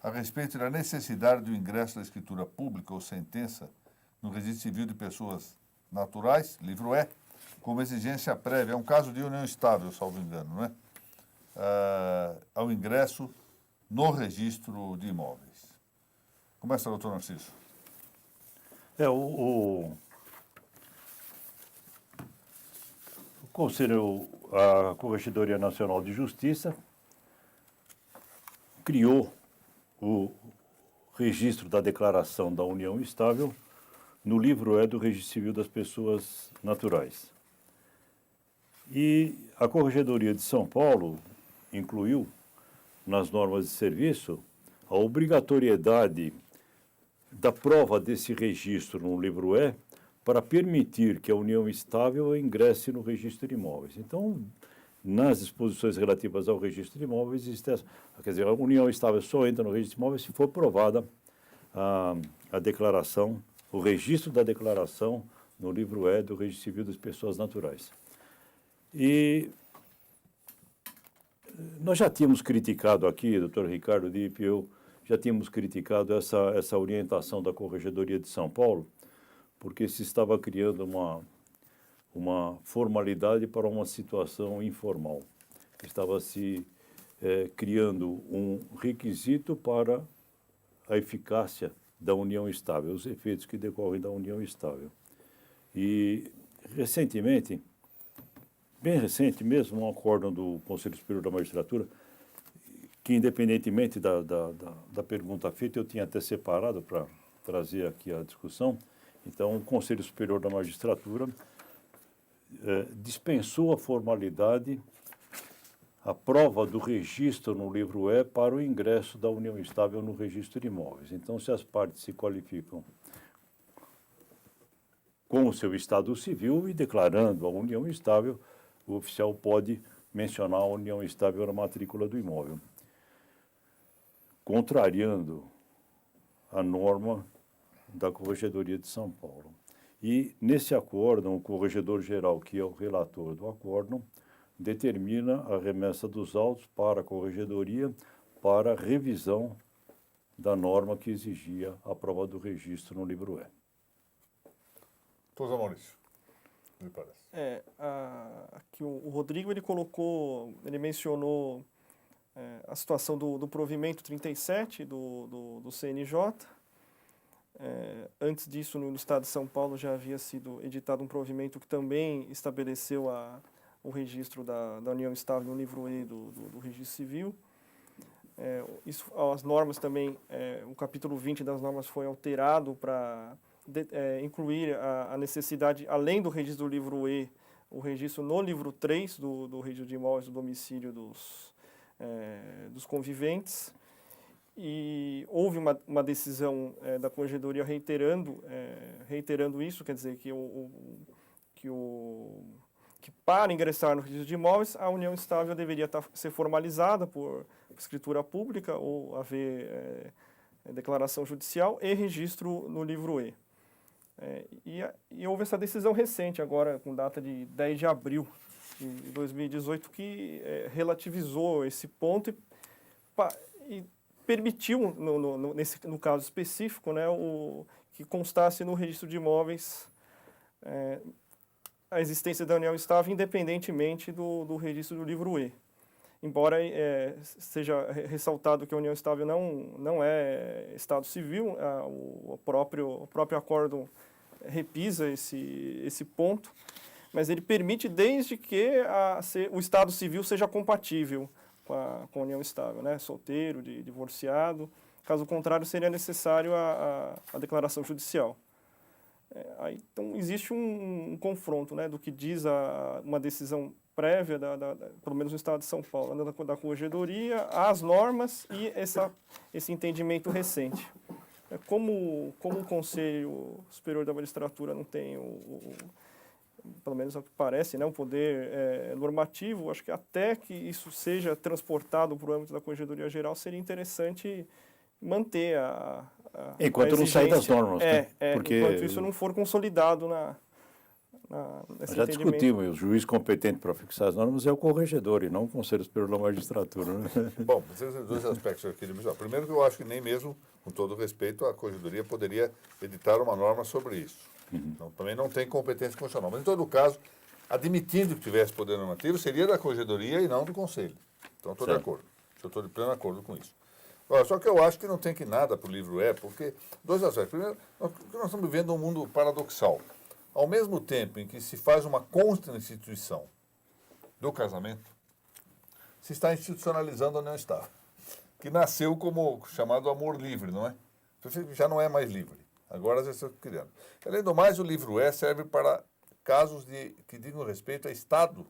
a respeito da necessidade do ingresso da escritura pública ou sentença no registro civil de pessoas naturais, livro E, como exigência prévia, é um caso de união estável, salvo engano, não é? Ao ingresso no registro de imóveis. Começa, doutor Narciso. O Conselho, a Corregedoria Nacional de Justiça criou o registro da declaração da união estável no livro E do Registro Civil das Pessoas Naturais. E a Corregedoria de São Paulo incluiu nas normas de serviço a obrigatoriedade da prova desse registro no livro E para permitir que a união estável ingresse no registro de imóveis. Então, nas disposições relativas ao registro de imóveis, existe quer dizer, a união estável só entra no registro de imóveis se for provada a declaração, o registro da declaração no livro E do Registro Civil das Pessoas Naturais. E nós já tínhamos criticado aqui, doutor Ricardo Dipp e eu, já tínhamos criticado essa orientação da Corregedoria de São Paulo, porque se estava criando uma formalidade para uma situação informal. Estava se criando um requisito para a eficácia da união estável, os efeitos que decorrem da união estável. E, recentemente, bem recente mesmo, um acórdão do Conselho Superior da Magistratura, que, independentemente da pergunta feita, eu tinha até separado para trazer aqui a discussão. Então, o Conselho Superior da Magistratura dispensou a formalidade, a prova do registro no livro E para o ingresso da união estável no registro de imóveis. Então, se as partes se qualificam com o seu estado civil e declarando a união estável, o oficial pode mencionar a união estável na matrícula do imóvel, contrariando a norma da Corregedoria de São Paulo. E, nesse acórdão, o Corregedor-Geral, que é o relator do acórdão, determina a remessa dos autos para a Corregedoria para revisão da norma que exigia a prova do registro no livro E. Doutor Maurício, me parece. Aqui o Rodrigo, ele mencionou a situação do provimento 37 do CNJ. Antes disso, no estado de São Paulo, já havia sido editado um provimento que também estabeleceu o registro da união estável no livro E do Registro Civil. As normas também, o capítulo 20 das normas foi alterado para incluir a necessidade, além do registro do livro E, o registro no livro 3 do registro de imóveis do domicílio dos conviventes. E houve uma decisão da Corregedoria reiterando isso, quer dizer, que para ingressar no registro de imóveis, a união estável deveria ser formalizada por escritura pública ou haver declaração judicial e registro no livro E. E houve essa decisão recente, agora com data de 10 de abril de 2018, que relativizou esse ponto e permitiu, no caso específico, né, que constasse no registro de imóveis a existência da união estável, independentemente do registro do livro E. Embora seja ressaltado que a união estável não é Estado civil, o próprio acórdão repisa esse ponto, mas ele permite desde que o Estado civil seja compatível com a união estável, né? Solteiro, divorciado. Caso contrário, seria necessário a declaração judicial. Então, existe um confronto, né, do que diz uma decisão prévia, pelo menos no estado de São Paulo, da Corregedoria, as normas e esse entendimento recente. Como o Conselho Superior da Magistratura não tem pelo menos ao que parece, né, um poder normativo, acho que até que isso seja transportado para o âmbito da Corregedoria Geral, seria interessante manter enquanto não sair das normas, né? Porque enquanto isso não for consolidado nesse já entendimento. discutimos, o juiz competente para fixar as normas é o corregedor e não o Conselho Superior da Magistratura, né? Bom, vocês têm dois aspectos aqui de visão. Primeiro, que eu acho que nem mesmo, com todo respeito, a Corregedoria poderia editar uma norma sobre isso. Então, também não tem competência constitucional. Mas, em todo caso, admitindo que tivesse poder normativo, seria da Corregedoria e não do Conselho. Então, estou de acordo. Eu estou de pleno acordo com isso. Agora, só que eu acho que não tem que nada para o livro porque dois aspectos. Primeiro, nós estamos vivendo um mundo paradoxal. Ao mesmo tempo em que se faz uma constituição do casamento, se está institucionalizando a união estável, que nasceu como chamado amor livre, não é? Já não é mais livre. Agora já está criando. Além do mais, o livro E serve para casos que digam respeito a Estado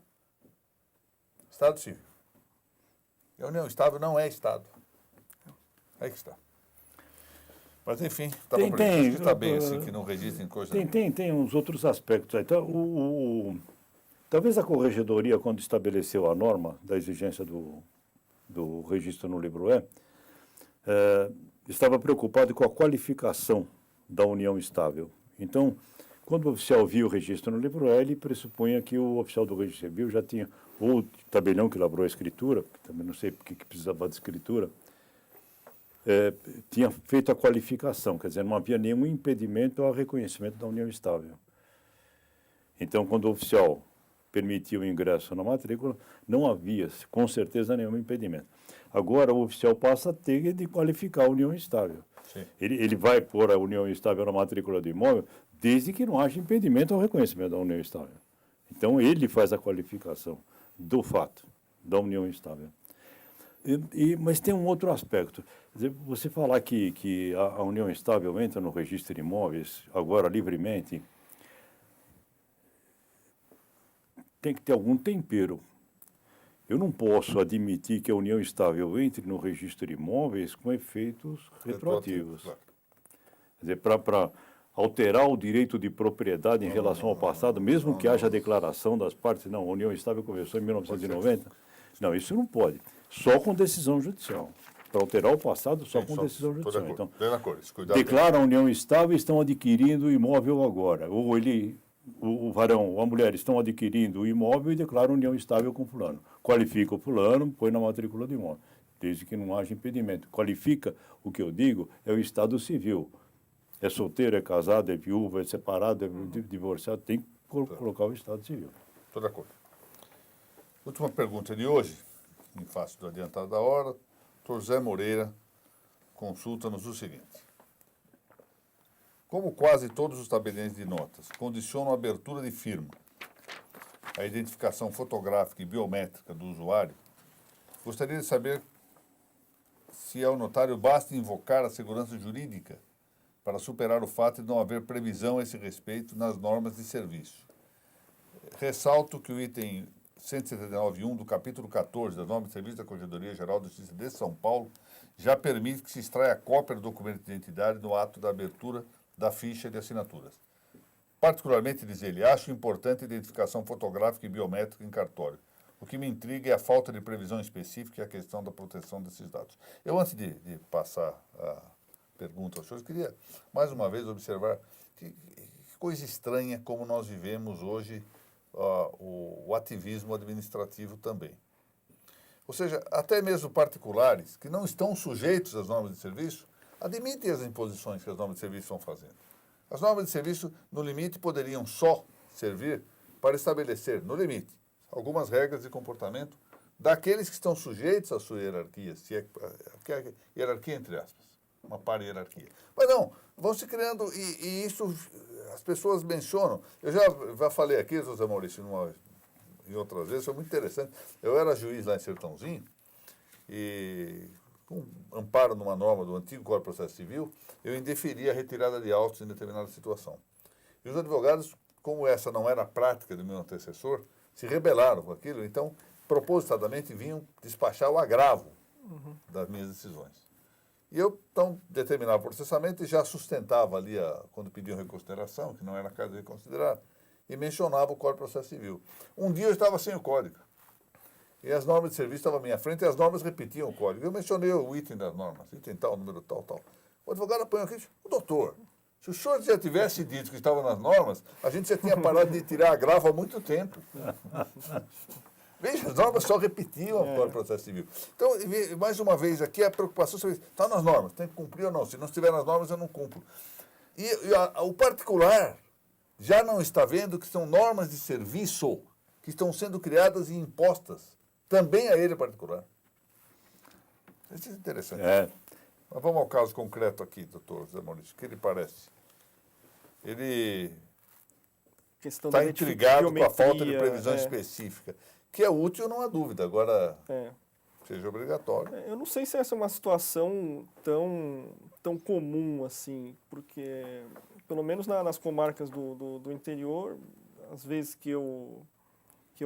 civil. E a união estável não é Estado. Aí que está. Mas, enfim, está bem assim, que não registrem coisa nenhuma. Tem uns outros aspectos aí. Então, talvez a Corregedoria, quando estabeleceu a norma da exigência do registro no livro E, estava preocupado com a qualificação da união estável. Então, quando o oficial viu o registro no livro E, ele pressupunha que o oficial do registro civil já tinha, ou o tabelião que elaborou a escritura, que também não sei porque que precisava de escritura, tinha feito a qualificação, quer dizer, não havia nenhum impedimento ao reconhecimento da união estável. Então, quando o oficial permitiu o ingresso na matrícula, não havia, com certeza, nenhum impedimento. Agora, o oficial passa a ter de qualificar a união estável. Ele vai pôr a união estável na matrícula do imóvel, desde que não haja impedimento ao reconhecimento da união estável. Então, ele faz a qualificação do fato da união estável. Mas tem um outro aspecto. Quer dizer, você falar que a união estável entra no registro de imóveis, agora livremente, tem que ter algum tempero. Eu não posso admitir que a união estável entre no registro de imóveis com efeitos retroativos. Claro. Quer dizer, para alterar o direito de propriedade em relação ao passado, mesmo que haja declaração das partes, não, a união estável começou em 1990. Não, isso não pode. Só com decisão judicial. Para alterar o passado, só com decisão judicial. Então, declaram a união estável e estão adquirindo o imóvel agora. Ou o varão ou a mulher estão adquirindo o imóvel e declaram união estável com fulano. Qualifica o fulano, põe na matrícula do imóvel, desde que não haja impedimento. Qualifica, o que eu digo, é o estado civil. É solteiro, é casado, é viúvo, é separado, é divorciado, tem que colocar o estado civil. Estou de acordo. Última pergunta de hoje, em face do adiantado da hora, Dr. Zé Moreira consulta-nos o seguinte. Como quase todos os tabeliões de notas condicionam a abertura de firma, a identificação fotográfica e biométrica do usuário, gostaria de saber se ao notário basta invocar a segurança jurídica para superar o fato de não haver previsão a esse respeito nas normas de serviço. Ressalto que o item 179.1 do capítulo 14 da norma de serviço da Corregedoria Geral de Justiça de São Paulo já permite que se extraia a cópia do documento de identidade no ato da abertura da ficha de assinaturas. Particularmente, diz ele, acho importante a identificação fotográfica e biométrica em cartório. O que me intriga é a falta de previsão específica e a questão da proteção desses dados. Eu, antes de passar a pergunta aos senhores, queria mais uma vez observar que coisa estranha como nós vivemos hoje o ativismo administrativo também. Ou seja, até mesmo particulares que não estão sujeitos às normas de serviço admitem as imposições que as normas de serviço estão fazendo. As normas de serviço, no limite, poderiam só servir para estabelecer, no limite, algumas regras de comportamento daqueles que estão sujeitos à sua hierarquia, se é hierarquia entre aspas, uma para-hierarquia. Mas não, vão se criando, e isso as pessoas mencionam. Eu já falei aqui, José Maurício, em outras vezes, foi muito interessante. Eu era juiz lá em Sertãozinho, e com amparo numa norma do antigo Código de Processo Civil, eu indeferia a retirada de autos em determinada situação. E os advogados, como essa não era a prática do meu antecessor, se rebelaram com aquilo, então, propositadamente, vinham despachar o agravo das minhas decisões. E eu, então, determinava o processamento e já sustentava ali, quando pediam reconsideração, que não era caso de reconsiderar, e mencionava o Código de Processo Civil. Um dia eu estava sem o código. E as normas de serviço estavam à minha frente e as normas repetiam o código. Eu mencionei o item das normas, item tal, número tal, tal. O advogado apanhou aqui e disse, doutor, se o senhor já tivesse dito que estava nas normas, a gente já tinha parado de tirar agravo há muito tempo. Veja, as normas só repetiam o Código de Processo Civil. Então, mais uma vez aqui, a preocupação sobre está nas normas, tem que cumprir ou não. Se não estiver nas normas, eu não cumpro. E o particular já não está vendo que são normas de serviço que estão sendo criadas e impostas também a ele particular. Isso é interessante. Mas vamos ao caso concreto aqui, doutor Zé Maurício. O que ele parece? Ele está intrigado com a falta de previsão específica, que é útil, não há dúvida. Agora, seja obrigatório. Eu não sei se essa é uma situação tão comum assim, porque, pelo menos nas comarcas do interior, às vezes que eu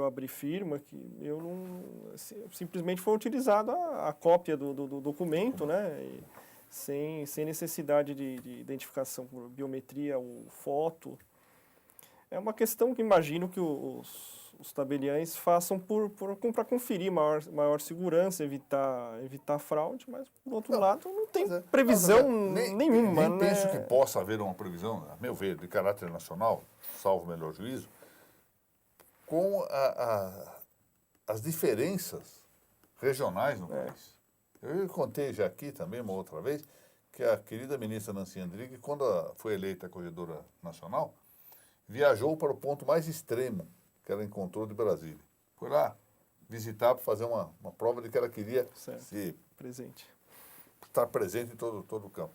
abri firma, que eu não... Simplesmente foi utilizada a cópia do documento, né? E sem necessidade de identificação por biometria ou foto. É uma questão que imagino que os tabeliães façam para conferir maior segurança, evitar fraude, mas, por outro lado, não tem previsão nenhuma. Nem penso que possa haver uma previsão, a meu ver, de caráter nacional, salvo o melhor juízo, com as diferenças regionais no país. Eu contei já aqui também uma outra vez que a querida ministra Nancy Andrighi, quando foi eleita corregedora nacional, viajou para o ponto mais extremo que ela encontrou de Brasília. Foi lá visitar para fazer uma prova de que ela queria estar presente em todo o campo.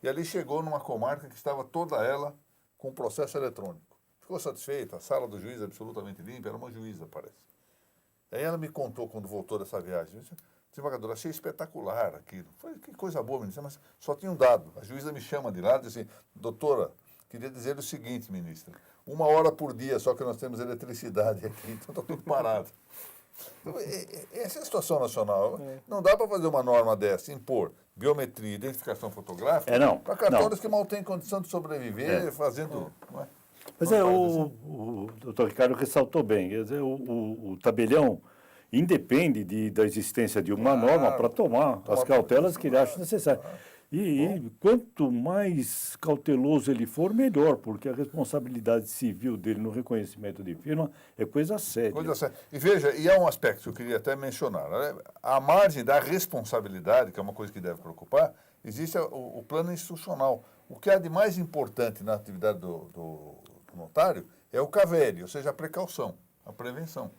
E ali chegou numa comarca que estava toda ela com processo eletrônico. Ficou satisfeita, a sala do juiz absolutamente limpa, era uma juíza, parece. Aí ela me contou, quando voltou dessa viagem, eu disse, desembargador, achei espetacular aquilo. Foi que coisa boa, ministra, mas só tinha um dado. A juíza me chama de lá e diz assim, doutora, queria dizer o seguinte, ministra, 1 hora por dia só que nós temos eletricidade aqui, então está tudo parado. Essa é a situação nacional. Não dá para fazer uma norma dessa, impor biometria, identificação fotográfica para cartórios que mal têm condição de sobreviver fazendo... Não é? Mas o doutor Ricardo ressaltou bem, quer dizer, o tabelião independe da existência de uma norma para tomar as cautelas que ele acha necessárias. E quanto mais cauteloso ele for, melhor, porque a responsabilidade civil dele no reconhecimento de firma é coisa séria. Coisa séria. E veja, e há um aspecto que eu queria até mencionar. Né? A margem da responsabilidade, que é uma coisa que deve preocupar, existe o plano institucional. O que há de mais importante na atividade do notário é o CAVERI, ou seja, a precaução, a prevenção.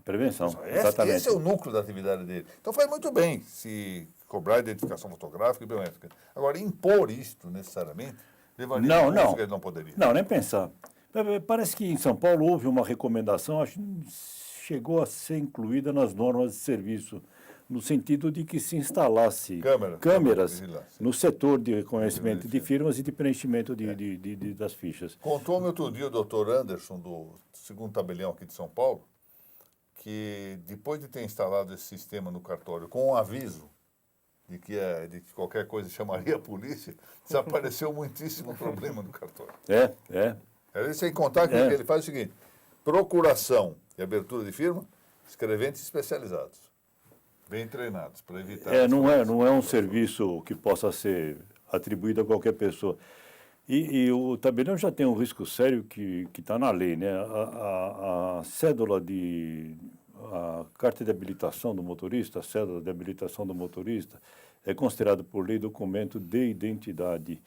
Prevenção, Esse exatamente. é o núcleo da atividade dele. Então faz muito bem se cobrar identificação fotográfica e biométrica. Agora, impor isto necessariamente levaria a um curso que ele não poderia. Não, nem pensar. Parece que em São Paulo houve uma recomendação, acho que chegou a ser incluída nas normas de serviço, no sentido de que se instalasse câmeras no setor de reconhecimento de firmas e de preenchimento das fichas. Contou-me outro dia o doutor Anderson, do 2º Tabelião aqui de São Paulo, que depois de ter instalado esse sistema no cartório com um aviso de que qualquer coisa chamaria a polícia, desapareceu muitíssimo problema no cartório. Aí sem contar que ele faz o seguinte: procuração e abertura de firma, escreventes especializados, bem treinados, para evitar... Não é um serviço que possa ser atribuído a qualquer pessoa. E o tabelião já tem um risco sério que está na lei, né? A cédula a carta de habilitação do motorista, a cédula de habilitação do motorista, é considerada por lei documento de identidade.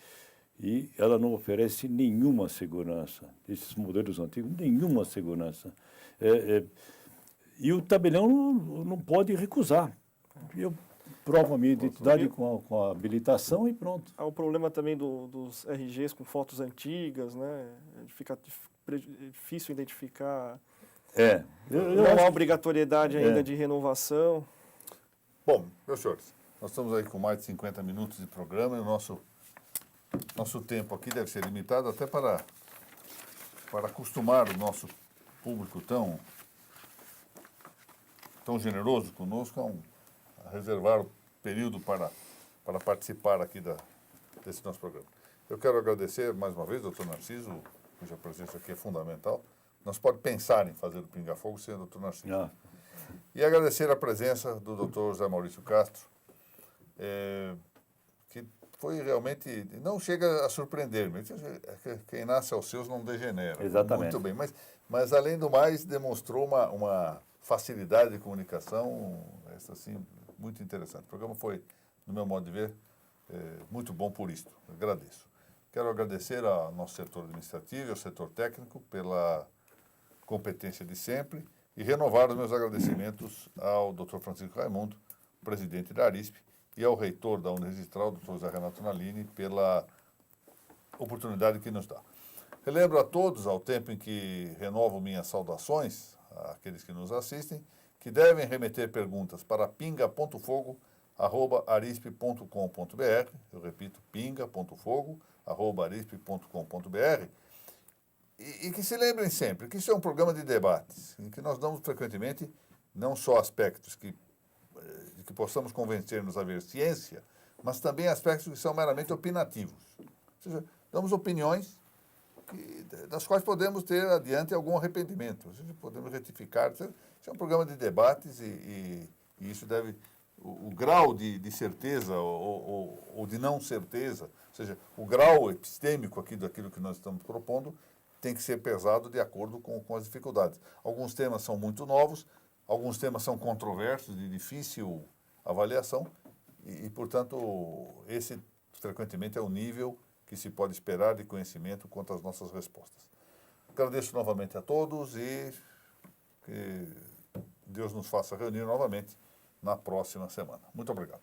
E ela não oferece nenhuma segurança. Esses modelos antigos, nenhuma segurança. E o tabelião não pode recusar. Eu provo a minha identidade com a habilitação e pronto. Há o problema também dos RGs com fotos antigas, né? Fica difícil identificar. Não há obrigatoriedade ainda de renovação. Bom, meus senhores, nós estamos aí com mais de 50 minutos de programa e o nosso tempo aqui deve ser limitado até para acostumar o nosso público tão generoso conosco a reservar o período para participar aqui desse nosso programa. Eu quero agradecer mais uma vez, doutor Narciso, cuja presença aqui é fundamental. Não se pode pensar em fazer o Pinga Fogo sem o doutor Narciso. E agradecer a presença do doutor José Maurício Castro, que foi realmente, não chega a surpreender, mas quem nasce aos seus não degenera. Exatamente. Muito bem, mas além do mais demonstrou uma facilidade de comunicação, assim, muito interessante. O programa foi, no meu modo de ver, muito bom por isto. Agradeço. Quero agradecer ao nosso setor administrativo e ao setor técnico pela competência de sempre e renovar os meus agradecimentos ao Dr. Francisco Raimundo, presidente da Arisp, e ao reitor da Uniregistral, Dr. José Renato Nalini, pela oportunidade que nos dá. Relembro a todos, ao tempo em que renovo minhas saudações àqueles que nos assistem, que devem remeter perguntas para pinga.fogo@arisp.com.br. Eu repito, pinga.fogo@arisp.com.br. E que se lembrem sempre que isso é um programa de debates, em que nós damos frequentemente não só aspectos de que possamos convencer-nos a ver ciência, mas também aspectos que são meramente opinativos. Ou seja, damos opiniões das quais podemos ter adiante algum arrependimento, ou seja, podemos retificar. Isso é um programa de debates e isso deve... O grau de certeza ou de não certeza, ou seja, o grau epistêmico aqui daquilo que nós estamos propondo, tem que ser pesado de acordo com as dificuldades. Alguns temas são muito novos, alguns temas são controversos, de difícil avaliação, e portanto, esse frequentemente é o nível que se pode esperar de conhecimento quanto às nossas respostas. Agradeço novamente a todos e que Deus nos faça reunir novamente na próxima semana. Muito obrigado.